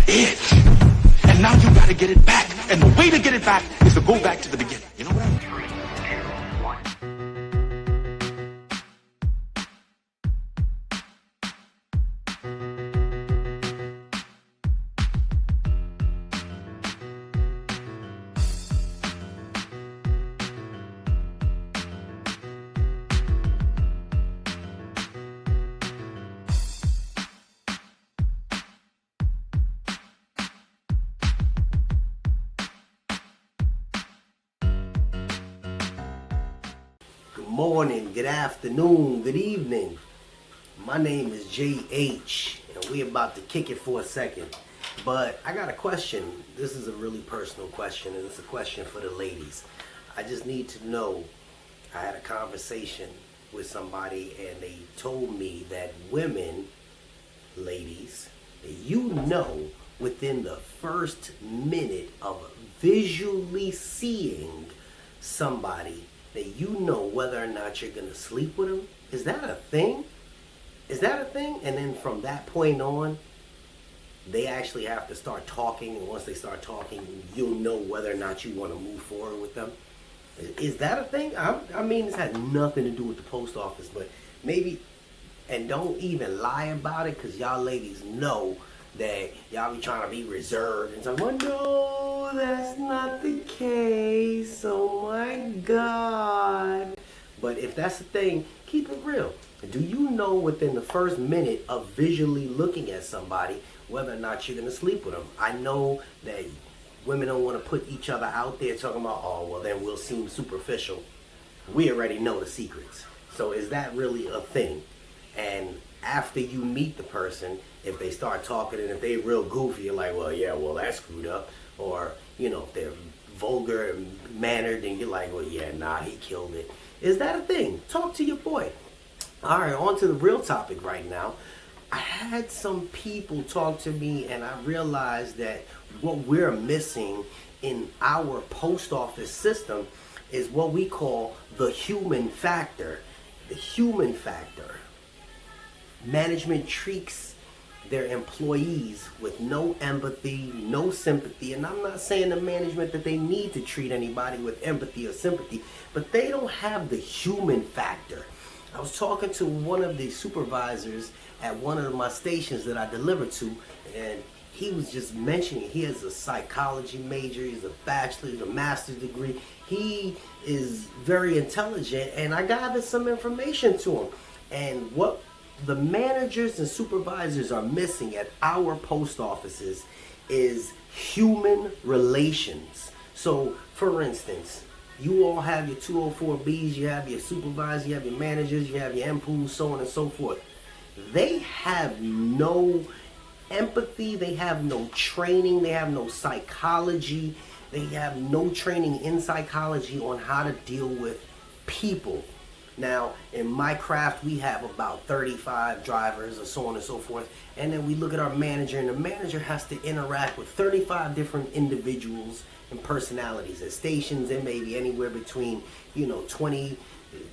edge. And now you got to get it back. And the way to get it back is to go back to the beginning. You know what I mean? Good morning, good afternoon, good evening. My name is JH, and we're about to kick it for a second. But I got a question. This is a really personal question, and it's a question for the ladies. I just need to know, I had a conversation with somebody, and they told me that women, ladies, that you know within the first minute of visually seeing somebody that you know whether or not you're going to sleep with them. Is that a thing? Is that a thing? And then from that point on, they actually have to start talking. And once they start talking, you'll know whether or not you want to move forward with them. Is that a thing? I mean, it's had nothing to do with the post office, but maybe, and don't even lie about it, because y'all ladies know that y'all be trying to be reserved and so, well, no, that's not the case. Oh my God. But if that's the thing, keep it real. Do you know within the first minute of visually looking at somebody whether or not you're going to sleep with them? I know that women don't want to put each other out there talking about, oh, well, then we'll seem superficial. We already know the secrets. So is that really a thing? And after you meet the person, if they start talking and if they're real goofy, you're like, well, yeah, well, that's screwed up. Or, you know, if they're vulgar and mannered, and you're like, well, yeah, nah, he killed it. Is that a thing? Talk to your boy. All right, on to the real topic right now. I had some people talk to me, and I realized that what we're missing in our post office system is what we call the human factor. The human factor. Management treats their employees with no empathy, no sympathy. And I'm not saying to management that they need to treat anybody with empathy or sympathy, but they don't have the human factor. I was talking to one of the supervisors at one of my stations that I delivered to, and he was just mentioning he has a psychology major, he's a bachelor's, a master's degree. He is very intelligent, and I gathered some information to him. And what the managers and supervisors are missing at our post offices is human relations. So, for instance, you all have your 204Bs, you have your supervisors, you have your managers, you have your MPOs, so on and so forth. They have no empathy, they have no training, they have no psychology, they have no training in psychology on how to deal with people. Now, in my craft, we have about 35 drivers or so on and so forth. And then we look at our manager, and the manager has to interact with 35 different individuals and personalities at stations, and maybe anywhere between, 20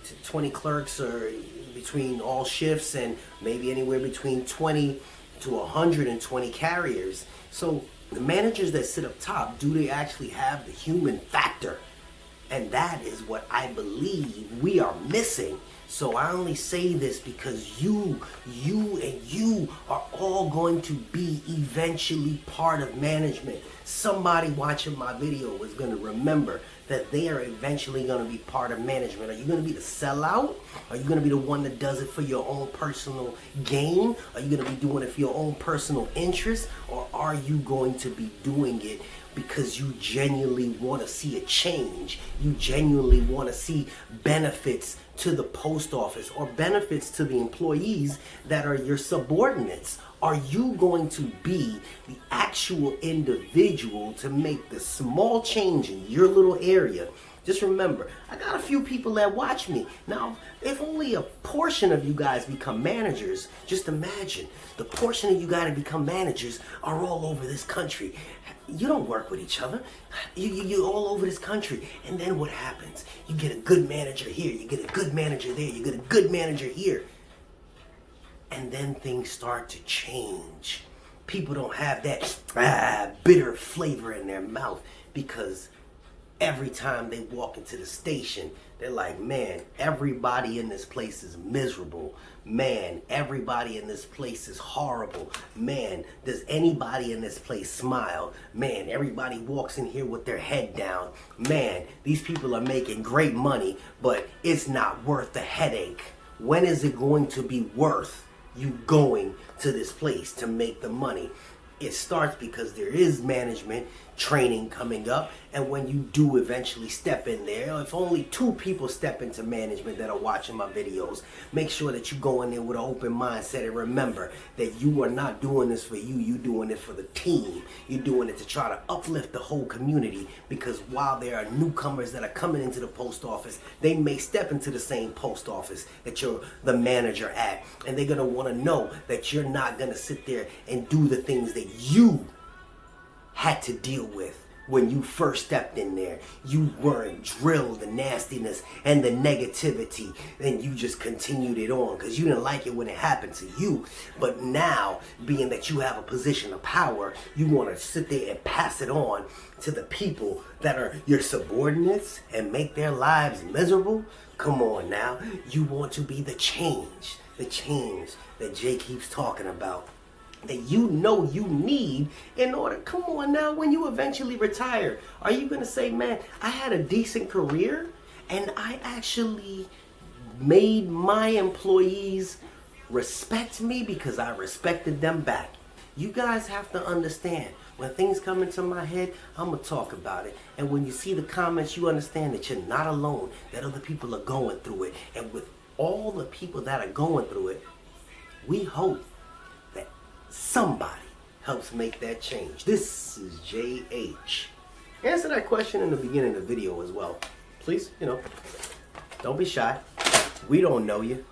to 20 clerks, or between all shifts, and maybe anywhere between 20 to 120 carriers. So the managers that sit up top, do they actually have the human factor? And that is what I believe we are missing. So I only say this because you are all going to be eventually part of management. Somebody watching my video is going to remember that they are eventually going to be part of management. Are you going to be the sellout? Are you going to be the one that does it for your own personal gain? Are you going to be doing it for your own personal interest? Or are you going to be doing it because you genuinely want to see a change? You genuinely want to see benefits to the post office, or benefits to the employees that are your subordinates? Are you going to be the actual individual to make the small change in your little area? Just remember, I got a few people that watch me. Now, if only a portion of you guys become managers, just imagine the portion of you guys that become managers are all over this country. You don't work with each other. You're all over this country. And then what happens? You get a good manager here, you get a good manager there, you get a good manager here. And then things start to change. people don't have that bitter flavor in their mouth, because every time they walk into the station, they're like, man, everybody in this place is miserable. Man, everybody in this place is horrible. Man, does anybody in this place smile? Man, everybody walks in here with their head down. Man, these people are making great money, but it's not worth the headache. When is it going to be worth you going to this place to make the money? It starts because there is management training coming up, and when you do eventually step in there, if only 2 people step into management that are watching my videos, make sure that you go in there with an open mindset and remember that you are not doing this for you, you're doing it for the team. You're doing it to try to uplift the whole community, because while there are newcomers that are coming into the post office, they may step into the same post office that you're the manager at, and they're going to want to know that you're not going to sit there and do the things that you had to deal with when you first stepped in there. You weren't drilled the nastiness and the negativity, and you just continued it on because you didn't like it when it happened to you. But now, being that you have a position of power, you want to sit there and pass it on to the people that are your subordinates and make their lives miserable. Come on now, you want to be the change that Jay keeps talking about, that you know you need in order. Come on now, when you eventually retire, are you going to say, man, I had a decent career and I actually made my employees respect me because I respected them back? You guys have to understand, when things come into my head, I'm going to talk about it. And when you see the comments, you understand that you're not alone, that other people are going through it. And with all the people that are going through it, we hope that somebody helps make that change. This is JH. Answer that question in the beginning of the video as well. Please, don't be shy. We don't know you.